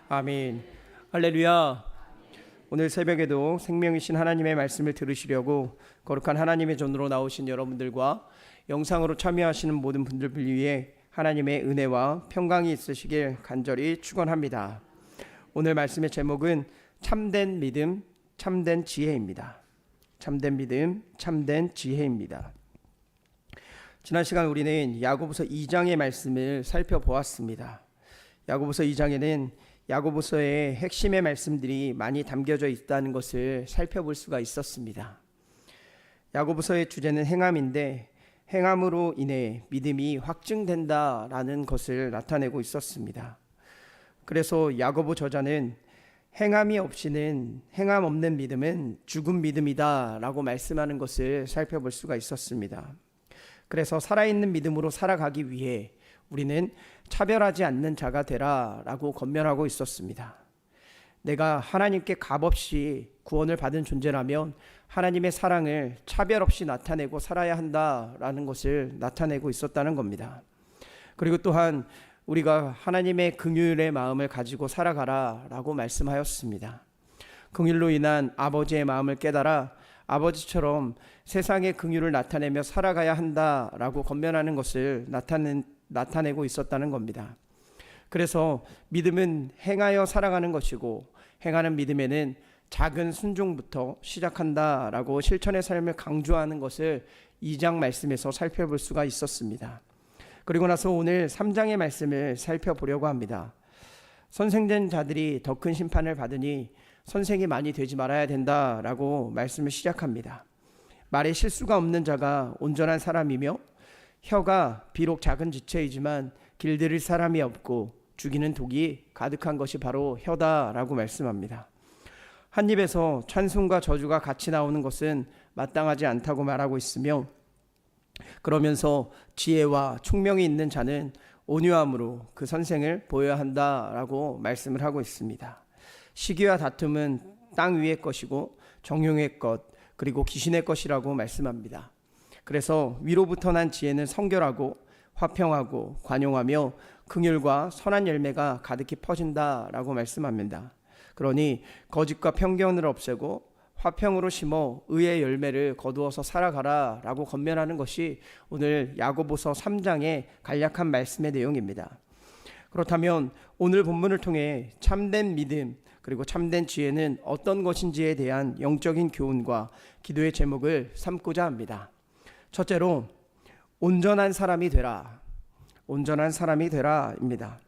아멘. 할렐루야. 오늘 새벽에도 생명이신 하나님의 말씀을 들으시려고 거룩한 하나님의 전으로 나오신 여러분들과 영상으로 참여하시는 모든 분들을 위해 하나님의 은혜와 평강이 있으시길 간절히 축원합니다. 오늘 말씀의 제목은 참된 믿음, 참된 지혜입니다. 참된 믿음, 참된 지혜입니다. 지난 시간 우리는 야고보서 2장의 말씀을 살펴보았습니다. 야고보서 2장에는 야고보서의 핵심의 말씀들이 많이 담겨져 있다는 것을 살펴볼 수가 있었습니다. 야고보서의 주제는 행함인데 행함으로 인해 믿음이 확증된다라는 것을 나타내고 있었습니다. 그래서 야고보 저자는 행함이 없이는 행함 없는 믿음은 죽은 믿음이다라고 말씀하는 것을 살펴볼 수가 있었습니다. 그래서 살아있는 믿음으로 살아가기 위해 우리는 차별하지 않는 자가 되라라고 권면하고 있었습니다. 내가 하나님께 값없이 구원을 받은 존재라면 하나님의 사랑을 차별 없이 나타내고 살아야 한다라는 것을 나타내고 있었다는 겁니다. 그리고 또한 우리가 하나님의 긍휼의 마음을 가지고 살아가라라고 말씀하였습니다. 긍휼로 인한 아버지의 마음을 깨달아 아버지처럼 세상의 긍휼을 나타내며 살아가야 한다라고 권면하는 것을 나타내고 있었다는 겁니다. 그래서 믿음은 행하여 살아가는 것이고 행하는 믿음에는 작은 순종부터 시작한다라고 실천의 삶을 강조하는 것을 2장 말씀에서 살펴볼 수가 있었습니다. 그리고 나서 오늘 3장의 말씀을 살펴보려고 합니다. 선생된 자들이 더 큰 심판을 받으니 선생이 많이 되지 말아야 된다라고 말씀을 시작합니다. 말에 실수가 없는 자가 온전한 사람이며 혀가 비록 작은 지체이지만 길들일 사람이 없고 죽이는 독이 가득한 것이 바로 혀다라고 말씀합니다. 한 입에서 찬송과 저주가 같이 나오는 것은 마땅하지 않다고 말하고 있으며 그러면서 지혜와 총명이 있는 자는 온유함으로 그 선생을 보여야 한다라고 말씀을 하고 있습니다. 시기와 다툼은 땅 위의 것이고 정욕의 것 그리고 귀신의 것이라고 말씀합니다. 그래서 위로부터 난 지혜는 성결하고 화평하고 관용하며 긍휼과 선한 열매가 가득히 퍼진다라고 말씀합니다. 그러니 거짓과 편견을 없애고 화평으로 심어 의의 열매를 거두어서 살아가라라고 권면하는 것이 오늘 야고보서 3장의 간략한 말씀의 내용입니다. 그렇다면 오늘 본문을 통해 참된 믿음 그리고 참된 지혜는 어떤 것인지에 대한 영적인 교훈과 기도의 제목을 삼고자 합니다. 첫째로 온전한 사람이 되라. 온전한 사람이 되라입니다.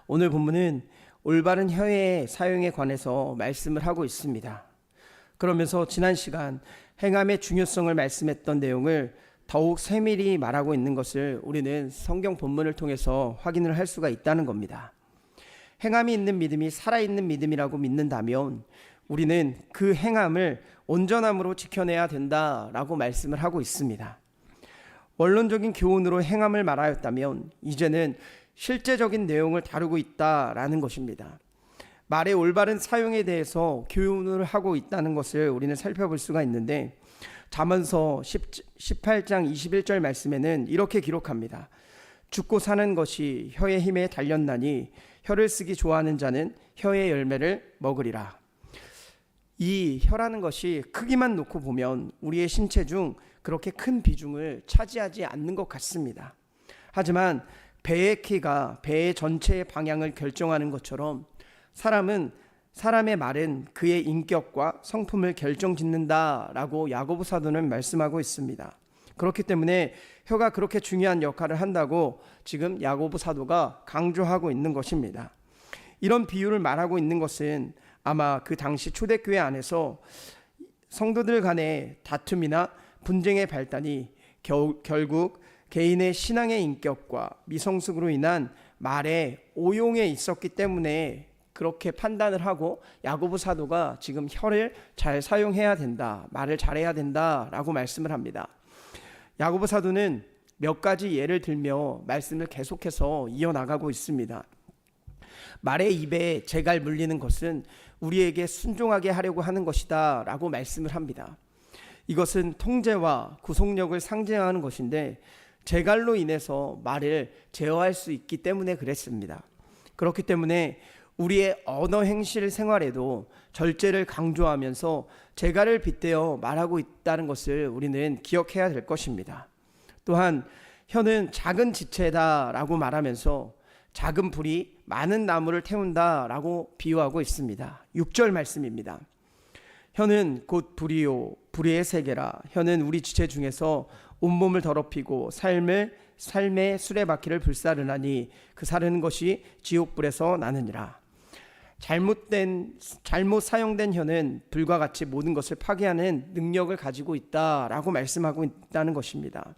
오늘 본문은 올바른 혀의 사용에 관해서 말씀을 하고 있습니다. 그러면서 지난 시간 행함의 중요성을 말씀했던 내용을 더욱 세밀히 말하고 있는 것을 우리는 성경 본문을 통해서 확인을 할 수가 있다는 겁니다. 행함이 있는 믿음이 살아있는 믿음이라고 믿는다면 우리는 그 행함을 온전함으로 지켜내야 된다라고 말씀을 하고 있습니다. 원론적인 교훈으로 행함을 말하였다면 이제는 실제적인 내용을 다루고 있다라는 것입니다. 말의 올바른 사용에 대해서 교훈을 하고 있다는 것을 우리는 살펴볼 수가 있는데 잠언서 18장 21절 말씀에는 이렇게 기록합니다. 죽고 사는 것이 혀의 힘에 달렸나니 혀를 쓰기 좋아하는 자는 혀의 열매를 먹으리라. 이 혀라는 것이 크기만 놓고 보면 우리의 신체 중 그렇게 큰 비중을 차지하지 않는 것 같습니다. 하지만 배의 키가 배의 전체의 방향을 결정하는 것처럼 사람의 말은 그의 인격과 성품을 결정짓는다라고 야고보 사도는 말씀하고 있습니다. 그렇기 때문에 혀가 그렇게 중요한 역할을 한다고 지금 야고보 사도가 강조하고 있는 것입니다. 이런 비유를 말하고 있는 것은 아마 그 당시 초대교회 안에서 성도들 간의 다툼이나 분쟁의 발단이 결국 개인의 신앙의 인격과 미성숙으로 인한 말의 오용에 있었기 때문에 그렇게 판단을 하고 야고보 사도가 지금 혀를 잘 사용해야 된다, 말을 잘해야 된다라고 말씀을 합니다. 야고보 사도는 몇 가지 예를 들며 말씀을 계속해서 이어나가고 있습니다. 말의 입에 재갈 물리는 것은 우리에게 순종하게 하려고 하는 것이다 라고 말씀을 합니다. 이것은 통제와 구속력을 상징하는 것인데 재갈로 인해서 말을 제어할 수 있기 때문에 그랬습니다. 그렇기 때문에 우리의 언어 행실 생활에도 절제를 강조하면서 재갈을 빗대어 말하고 있다는 것을 우리는 기억해야 될 것입니다. 또한 혀는 작은 지체다라고 말하면서 작은 불이 많은 나무를 태운다라고 비유하고 있습니다. 6절 말씀입니다. 혀는 곧 불이요 불의 세계라. 혀는 우리 지체 중에서 온몸을 더럽히고 삶의 수레바퀴를 불사르나니 그 사르는 것이 지옥불에서 나느니라. 잘못 사용된 혀는 불과 같이 모든 것을 파괴하는 능력을 가지고 있다라고 말씀하고 있다는 것입니다.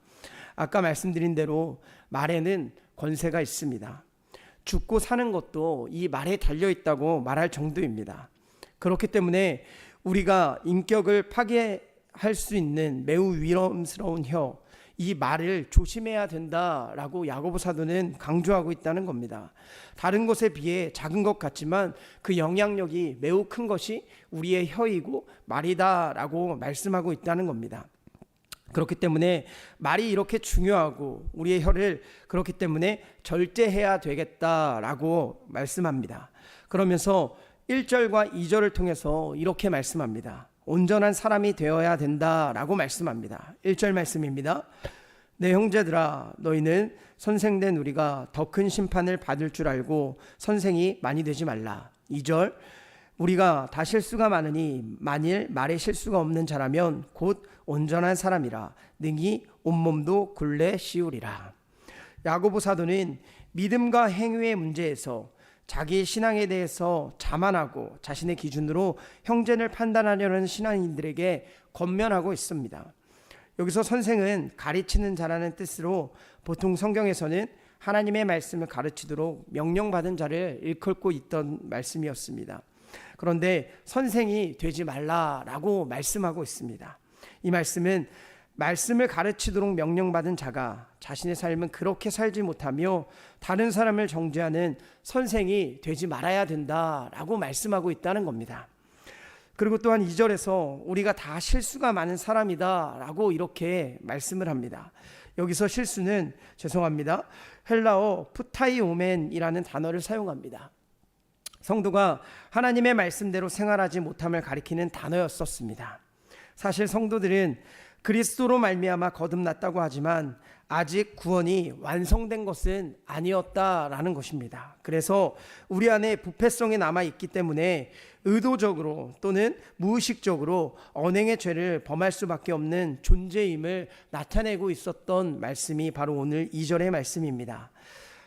아까 말씀드린 대로 말에는 권세가 있습니다. 죽고 사는 것도 이 말에 달려 있다고 말할 정도입니다. 그렇기 때문에 우리가 인격을 파괴할 수 있는 매우 위험스러운 혀, 이 말을 조심해야 된다라고 야고보 사도는 강조하고 있다는 겁니다. 다른 것에 비해 작은 것 같지만 그 영향력이 매우 큰 것이 우리의 혀이고 말이다라고 말씀하고 있다는 겁니다. 그렇기 때문에 말이 이렇게 중요하고 우리의 혀를 그렇기 때문에 절제해야 되겠다라고 말씀합니다. 그러면서 1절과 2절을 통해서 이렇게 말씀합니다. 온전한 사람이 되어야 된다라고 말씀합니다. 1절 말씀입니다. 내 형제들아 너희는 선생된 우리가 더 큰 심판을 받을 줄 알고 선생이 많이 되지 말라. 2절 우리가 다 실수가 많으니 만일 말에 실수가 없는 자라면 곧 온전한 사람이라 능히 온몸도 굴레 씌우리라. 야고보 사도는 믿음과 행위의 문제에서 자기 신앙에 대해서 자만하고 자신의 기준으로 형제를 판단하려는 신앙인들에게 권면하고 있습니다. 여기서 선생은 가르치는 자라는 뜻으로 보통 성경에서는 하나님의 말씀을 가르치도록 명령받은 자를 일컫고 있던 말씀이었습니다. 그런데 선생이 되지 말라라고 말씀하고 있습니다. 이 말씀은 말씀을 가르치도록 명령받은 자가 자신의 삶은 그렇게 살지 못하며 다른 사람을 정죄하는 선생이 되지 말아야 된다라고 말씀하고 있다는 겁니다. 그리고 또한 2절에서 우리가 다 실수가 많은 사람이다라고 이렇게 말씀을 합니다. 여기서 실수는 죄송합니다. 헬라어 푸타이오멘이라는 단어를 사용합니다. 성도가 하나님의 말씀대로 생활하지 못함을 가리키는 단어였었습니다. 사실 성도들은 그리스도로 말미암아 거듭났다고 하지만 아직 구원이 완성된 것은 아니었다라는 것입니다. 그래서 우리 안에 부패성이 남아있기 때문에 의도적으로 또는 무의식적으로 언행의 죄를 범할 수밖에 없는 존재임을 나타내고 있었던 말씀이 바로 오늘 2절의 말씀입니다.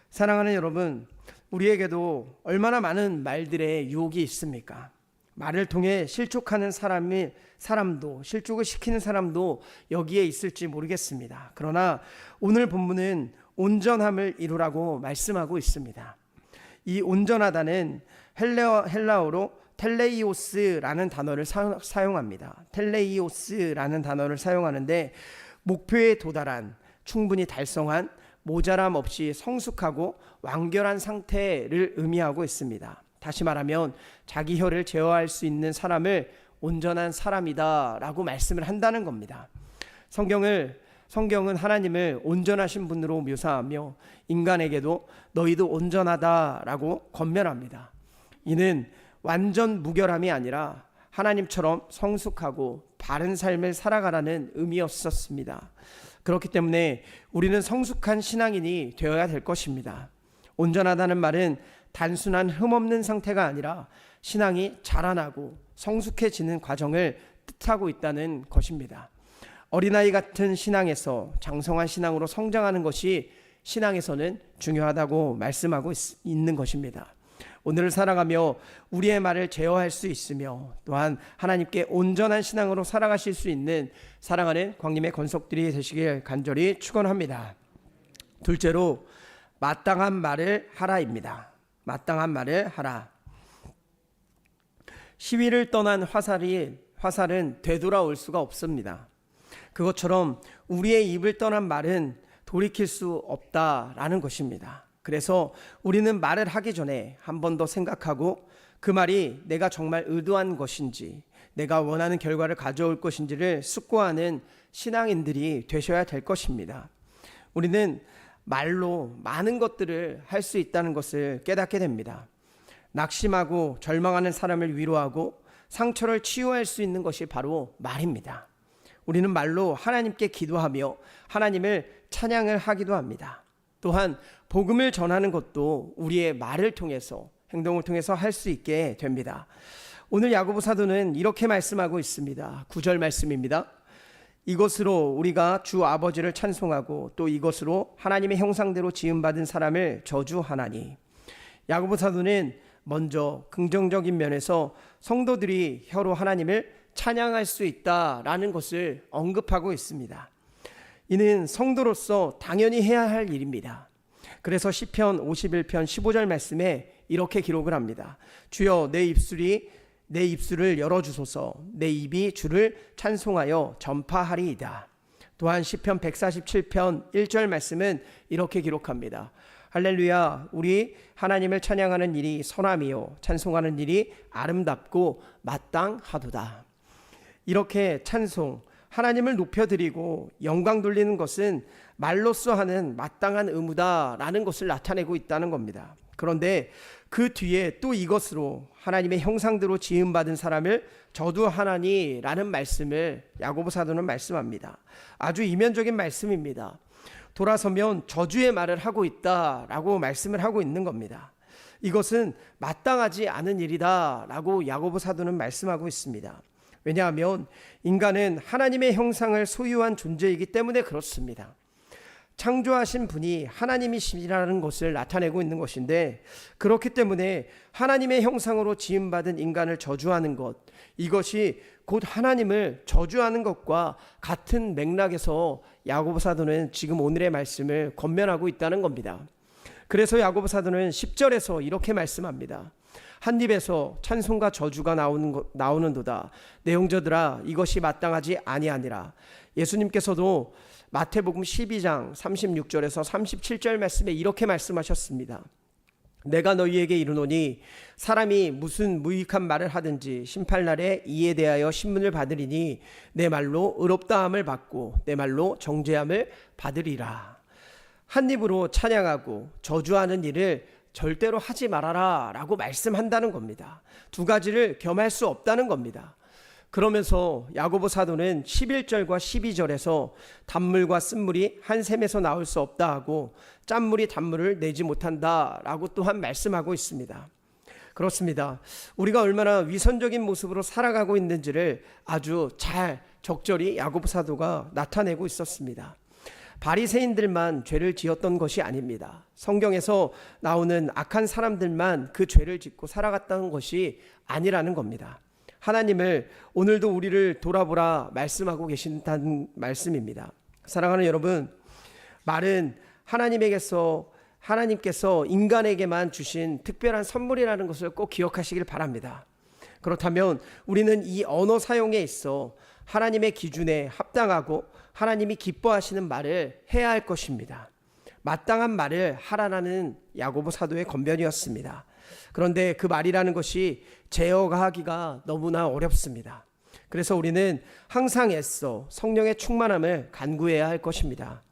사랑하는 여러분, 우리에게도 얼마나 많은 말들의 유혹이 있습니까? 말을 통해 실족하는 사람도 실족을 시키는 사람도 여기에 있을지 모르겠습니다. 그러나 오늘 본문은 온전함을 이루라고 말씀하고 있습니다. 이 온전하다는 헬라어로 텔레이오스라는 단어를 사용합니다. 텔레이오스라는 단어를 사용하는데 목표에 도달한, 충분히 달성한, 모자람 없이 성숙하고 완결한 상태를 의미하고 있습니다. 다시 말하면 자기 혀를 제어할 수 있는 사람을 온전한 사람이다 라고 말씀을 한다는 겁니다. 성경은 하나님을 온전하신 분으로 묘사하며 인간에게도 너희도 온전하다 라고 권면합니다. 이는 완전 무결함이 아니라 하나님처럼 성숙하고 바른 삶을 살아가라는 의미였었습니다. 그렇기 때문에 우리는 성숙한 신앙인이 되어야 될 것입니다. 온전하다는 말은 단순한 흠없는 상태가 아니라 신앙이 자라나고 성숙해지는 과정을 뜻하고 있다는 것입니다. 어린아이 같은 신앙에서 장성한 신앙으로 성장하는 것이 신앙에서는 중요하다고 말씀하고 있는 것입니다. 오늘을 살아가며 우리의 말을 제어할 수 있으며 또한 하나님께 온전한 신앙으로 살아가실 수 있는 사랑하는 광림의 권속들이 되시길 간절히 축원합니다. 둘째로 마땅한 말을 하라입니다. 마땅한 말을 하라. 시위를 떠난 화살은 되돌아올 수가 없습니다. 그것처럼 우리의 입을 떠난 말은 돌이킬 수 없다라는 것입니다. 그래서 우리는 말을 하기 전에 한 번 더 생각하고 그 말이 내가 정말 의도한 것인지, 내가 원하는 결과를 가져올 것인지를 숙고하는 신앙인들이 되셔야 될 것입니다. 우리는 말로 많은 것들을 할 수 있다는 것을 깨닫게 됩니다. 낙심하고 절망하는 사람을 위로하고 상처를 치유할 수 있는 것이 바로 말입니다. 우리는 말로 하나님께 기도하며 하나님을 찬양을 하기도 합니다. 또한 복음을 전하는 것도 우리의 말을 통해서, 행동을 통해서 할 수 있게 됩니다. 오늘 야고보 사도는 이렇게 말씀하고 있습니다. 9절 말씀입니다. 이것으로 우리가 주 아버지를 찬송하고 또 이것으로 하나님의 형상대로 지음받은 사람을 저주하나니. 야고보 사도는 먼저 긍정적인 면에서 성도들이 혀로 하나님을 찬양할 수 있다라는 것을 언급하고 있습니다. 이는 성도로서 당연히 해야 할 일입니다. 그래서 시편 51편 15절 말씀에 이렇게 기록을 합니다. 주여 내 입술을 열어주소서. 내 입이 주를 찬송하여 전파하리이다. 또한 시편 147편 1절 말씀은 이렇게 기록합니다. 할렐루야, 우리 하나님을 찬양하는 일이 선함이요 찬송하는 일이 아름답고 마땅하도다. 이렇게 찬송, 하나님을 높여드리고 영광 돌리는 것은 말로써 하는 마땅한 의무다라는 것을 나타내고 있다는 겁니다. 그런데 그 뒤에 또 이것으로 하나님의 형상대로 지음받은 사람을 저주하나니라는 말씀을 야고보 사도는 말씀합니다. 아주 이면적인 말씀입니다. 돌아서면 저주의 말을 하고 있다라고 말씀을 하고 있는 겁니다. 이것은 마땅하지 않은 일이다라고 야고보 사도는 말씀하고 있습니다. 왜냐하면 인간은 하나님의 형상을 소유한 존재이기 때문에 그렇습니다. 창조하신 분이 하나님이시라는 것을 나타내고 있는 것인데, 그렇기 때문에 하나님의 형상으로 지음받은 인간을 저주하는 것, 이것이 곧 하나님을 저주하는 것과 같은 맥락에서 야고보 사도는 지금 오늘의 말씀을 권면하고 있다는 겁니다. 그래서 야고보 사도는 10절에서 이렇게 말씀합니다. 한 입에서 찬송과 저주가 나오는도다. 내 형제들아, 이것이 마땅하지 아니하니라. 예수님께서도 마태복음 12장 36절에서 37절 말씀에 이렇게 말씀하셨습니다. 내가 너희에게 이르노니 사람이 무슨 무익한 말을 하든지 심판날에 이에 대하여 신문을 받으리니 내 말로 의롭다함을 받고 내 말로 정죄함을 받으리라. 한 입으로 찬양하고 저주하는 일을 절대로 하지 말아라 라고 말씀한다는 겁니다. 두 가지를 겸할 수 없다는 겁니다. 그러면서 야고보 사도는 11절과 12절에서 단물과 쓴물이 한 샘에서 나올 수 없다 하고 짠물이 단물을 내지 못한다 라고 또한 말씀하고 있습니다. 그렇습니다. 우리가 얼마나 위선적인 모습으로 살아가고 있는지를 아주 잘 적절히 야고보 사도가 나타내고 있었습니다. 바리새인들만 죄를 지었던 것이 아닙니다. 성경에서 나오는 악한 사람들만 그 죄를 짓고 살아갔다는 것이 아니라는 겁니다. 하나님을 오늘도 우리를 돌아보라 말씀하고 계신다는 말씀입니다. 사랑하는 여러분, 말은 하나님께서 인간에게만 주신 특별한 선물이라는 것을 꼭 기억하시길 바랍니다. 그렇다면 우리는 이 언어 사용에 있어 하나님의 기준에 합당하고 하나님이 기뻐하시는 말을 해야 할 것입니다. 마땅한 말을 하라는 야고보 사도의 권면이었습니다. 그런데 그 말이라는 것이 제어하기가 너무나 어렵습니다. 그래서 우리는 항상 애써 성령의 충만함을 간구해야 할 것입니다.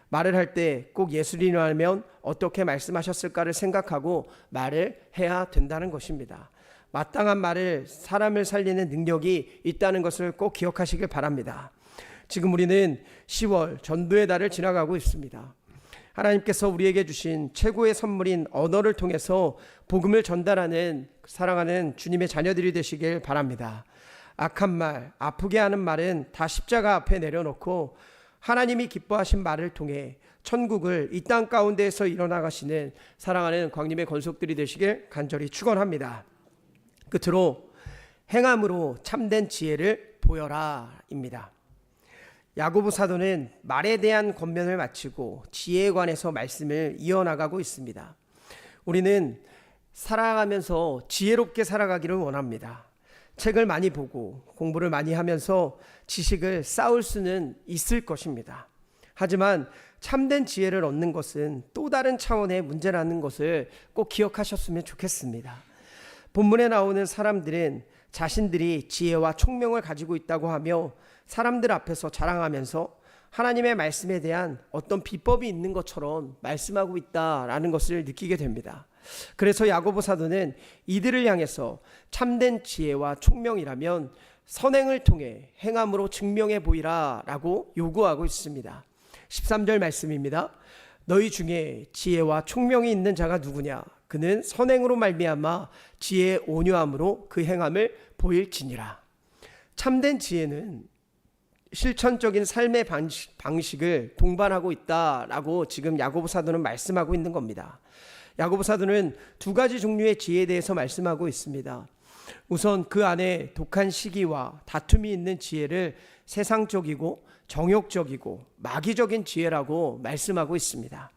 말을 할 때 꼭 예수님을 알면 어떻게 말씀하셨을까를 생각하고 말을 해야 된다는 것입니다. 마땅한 말을, 사람을 살리는 능력이 있다는 것을 꼭 기억하시길 바랍니다. 지금 우리는 10월 전도의 달을 지나가고 있습니다. 하나님께서 우리에게 주신 최고의 선물인 언어를 통해서 복음을 전달하는 사랑하는 주님의 자녀들이 되시길 바랍니다. 악한 말, 아프게 하는 말은 다 십자가 앞에 내려놓고 하나님이 기뻐하신 말을 통해 천국을 이 땅 가운데에서 일어나가시는 사랑하는 광림의 권속들이 되시길 간절히 축원합니다. 끝으로 행함으로 참된 지혜를 보여라입니다. 야고보 사도는 말에 대한 권면을 마치고 지혜에 관해서 말씀을 이어나가고 있습니다. 우리는 살아가면서 지혜롭게 살아가기를 원합니다. 책을 많이 보고 공부를 많이 하면서 지식을 쌓을 수는 있을 것입니다. 하지만 참된 지혜를 얻는 것은 또 다른 차원의 문제라는 것을 꼭 기억하셨으면 좋겠습니다. 본문에 나오는 사람들은 자신들이 지혜와 총명을 가지고 있다고 하며 사람들 앞에서 자랑하면서 하나님의 말씀에 대한 어떤 비법이 있는 것처럼 말씀하고 있다라는 것을 느끼게 됩니다. 그래서 야고보 사도는 이들을 향해서 참된 지혜와 총명이라면 선행을 통해 행함으로 증명해 보이라 라고 요구하고 있습니다. 13절 말씀입니다. 너희 중에 지혜와 총명이 있는 자가 누구냐? 그는 선행으로 말미암아 지혜의 온유함으로 그 행함을 보일지니라. 참된 지혜는 실천적인 삶의 방식을 동반하고 있다라고 지금 야고보 사도는 말씀하고 있는 겁니다. 야고보 사도는 두 가지 종류의 지혜에 대해서 말씀하고 있습니다. 우선 그 안에 독한 시기와 다툼이 있는 지혜를 세상적이고 정욕적이고 마귀적인 지혜라고 말씀하고 있습니다.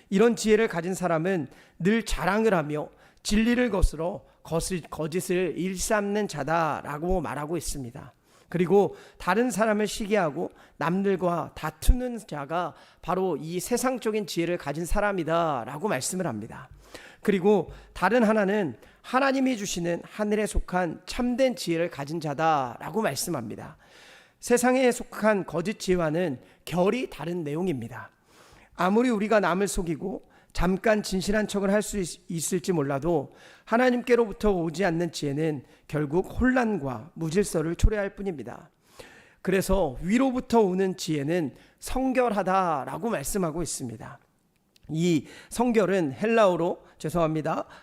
이런 지혜를 가진 사람은 늘 자랑을 하며 진리를 거스러 거짓을 일삼는 자다라고 말하고 있습니다. 그리고 다른 사람을 시기하고 남들과 다투는 자가 바로 이 세상적인 지혜를 가진 사람이다라고 말씀을 합니다. 그리고 다른 하나는 하나님이 주시는 하늘에 속한 참된 지혜를 가진 자다라고 말씀합니다. 세상에 속한 거짓 지혜와는 결이 다른 내용입니다. 아무리 우리가 남을 속이고 잠깐 진실한 척을 할 수 있을지 몰라도 하나님께로부터 오지 않는 지혜는 결국 혼란과 무질서를 초래할 뿐입니다. 그래서 위로부터 오는 지혜는 성결하다라고 말씀하고 있습니다. 이 성결은 헬라어로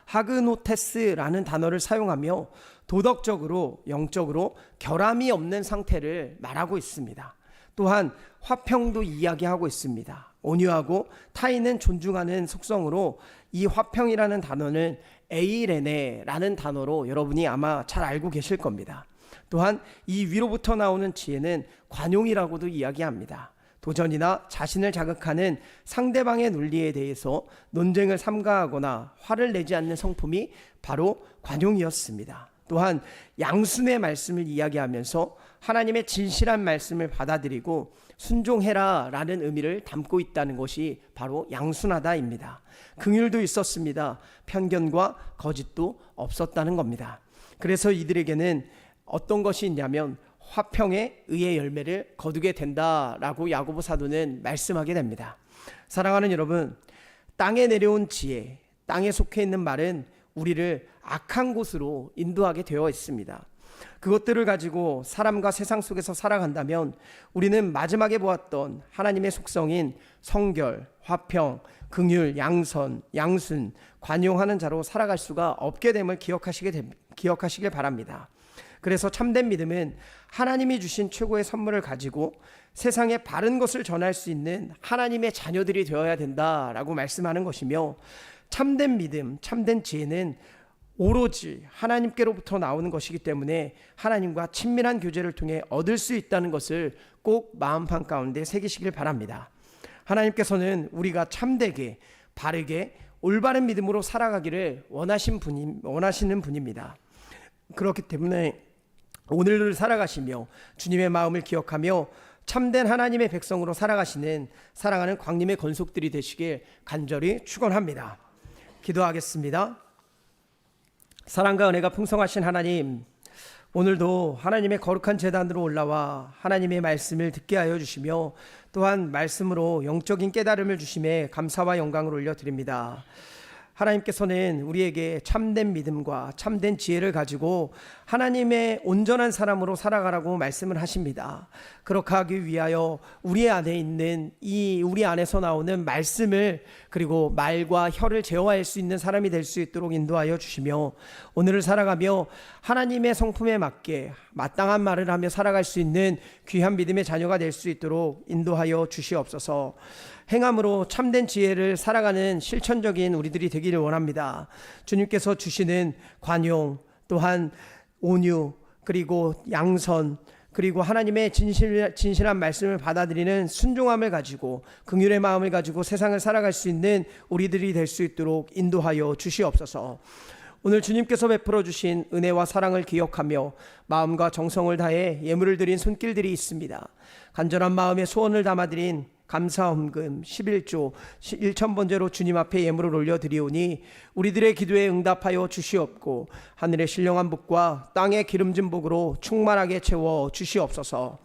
하그노테스라는 단어를 사용하며 도덕적으로 영적으로 결함이 없는 상태를 말하고 있습니다. 또한 화평도 이야기하고 있습니다. 온유하고 타인은 존중하는 속성으로 이 화평이라는 단어는 에이레네라는 단어로 여러분이 아마 잘 알고 계실 겁니다. 또한 이 위로부터 나오는 지혜는 관용이라고도 이야기합니다. 도전이나 자신을 자극하는 상대방의 논리에 대해서 논쟁을 삼가하거나 화를 내지 않는 성품이 바로 관용이었습니다. 또한 양순의 말씀을 이야기하면서 하나님의 진실한 말씀을 받아들이고 순종해라 라는 의미를 담고 있다는 것이 바로 양순하다입니다. 긍휼도 있었습니다. 편견과 거짓도 없었다는 겁니다. 그래서 이들에게는 어떤 것이 있냐면 화평의 의의 열매를 거두게 된다라고 야고보 사도는 말씀하게 됩니다. 사랑하는 여러분, 땅에 내려온 지혜, 땅에 속해 있는 말은 우리를 악한 곳으로 인도하게 되어 있습니다. 그것들을 가지고 사람과 세상 속에서 살아간다면 우리는 마지막에 보았던 하나님의 속성인 성결, 화평, 긍휼, 양선, 양순, 관용하는 자로 살아갈 수가 없게 됨을 기억하시길 바랍니다. 그래서 참된 믿음은 하나님이 주신 최고의 선물을 가지고 세상에 바른 것을 전할 수 있는 하나님의 자녀들이 되어야 된다라고 말씀하는 것이며, 참된 믿음, 참된 지혜는 오로지 하나님께로부터 나오는 것이기 때문에 하나님과 친밀한 교제를 통해 얻을 수 있다는 것을 꼭 마음판 가운데 새기시길 바랍니다. 하나님께서는 우리가 참되게 바르게 올바른 믿음으로 살아가기를 원하시는 분입니다. 그렇기 때문에 오늘을 살아가시며 주님의 마음을 기억하며 참된 하나님의 백성으로 살아가시는 사랑하는 광림의 건속들이 되시길 간절히 축원합니다. 기도하겠습니다. 사랑과 은혜가 풍성하신 하나님, 오늘도 하나님의 거룩한 제단으로 올라와 하나님의 말씀을 듣게 하여 주시며 또한 말씀으로 영적인 깨달음을 주심에 감사와 영광을 올려드립니다. 하나님께서는 우리에게 참된 믿음과 참된 지혜를 가지고 하나님의 온전한 사람으로 살아가라고 말씀을 하십니다. 그렇게 하기 위하여 우리 안에 있는 우리 안에서 나오는 말씀을, 그리고 말과 혀를 제어할 수 있는 사람이 될 수 있도록 인도하여 주시며, 오늘을 살아가며 하나님의 성품에 맞게 마땅한 말을 하며 살아갈 수 있는 귀한 믿음의 자녀가 될 수 있도록 인도하여 주시옵소서. 행함으로 참된 지혜를 살아가는 실천적인 우리들이 되기를 원합니다. 주님께서 주시는 관용, 또한 온유, 그리고 양선, 그리고 하나님의 진실한 말씀을 받아들이는 순종함을 가지고 긍휼의 마음을 가지고 세상을 살아갈 수 있는 우리들이 될 수 있도록 인도하여 주시옵소서. 오늘 주님께서 베풀어 주신 은혜와 사랑을 기억하며 마음과 정성을 다해 예물을 드린 손길들이 있습니다. 간절한 마음에 소원을 담아드린 감사헌금 11조 1,000번제로 주님 앞에 예물을 올려드리오니 우리들의 기도에 응답하여 주시옵고 하늘의 신령한 복과 땅의 기름진 복으로 충만하게 채워 주시옵소서.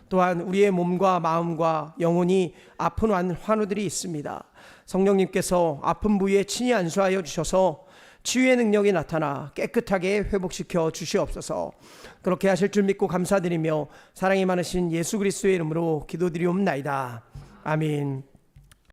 또한 우리의 몸과 마음과 영혼이 아픈 환우들이 있습니다. 성령님께서 아픈 부위에 친히 안수하여 주셔서 치유의 능력이 나타나 깨끗하게 회복시켜 주시옵소서. 그렇게 하실 줄 믿고 감사드리며 사랑이 많으신 예수 그리스도의 이름으로 기도드리옵나이다. 아멘.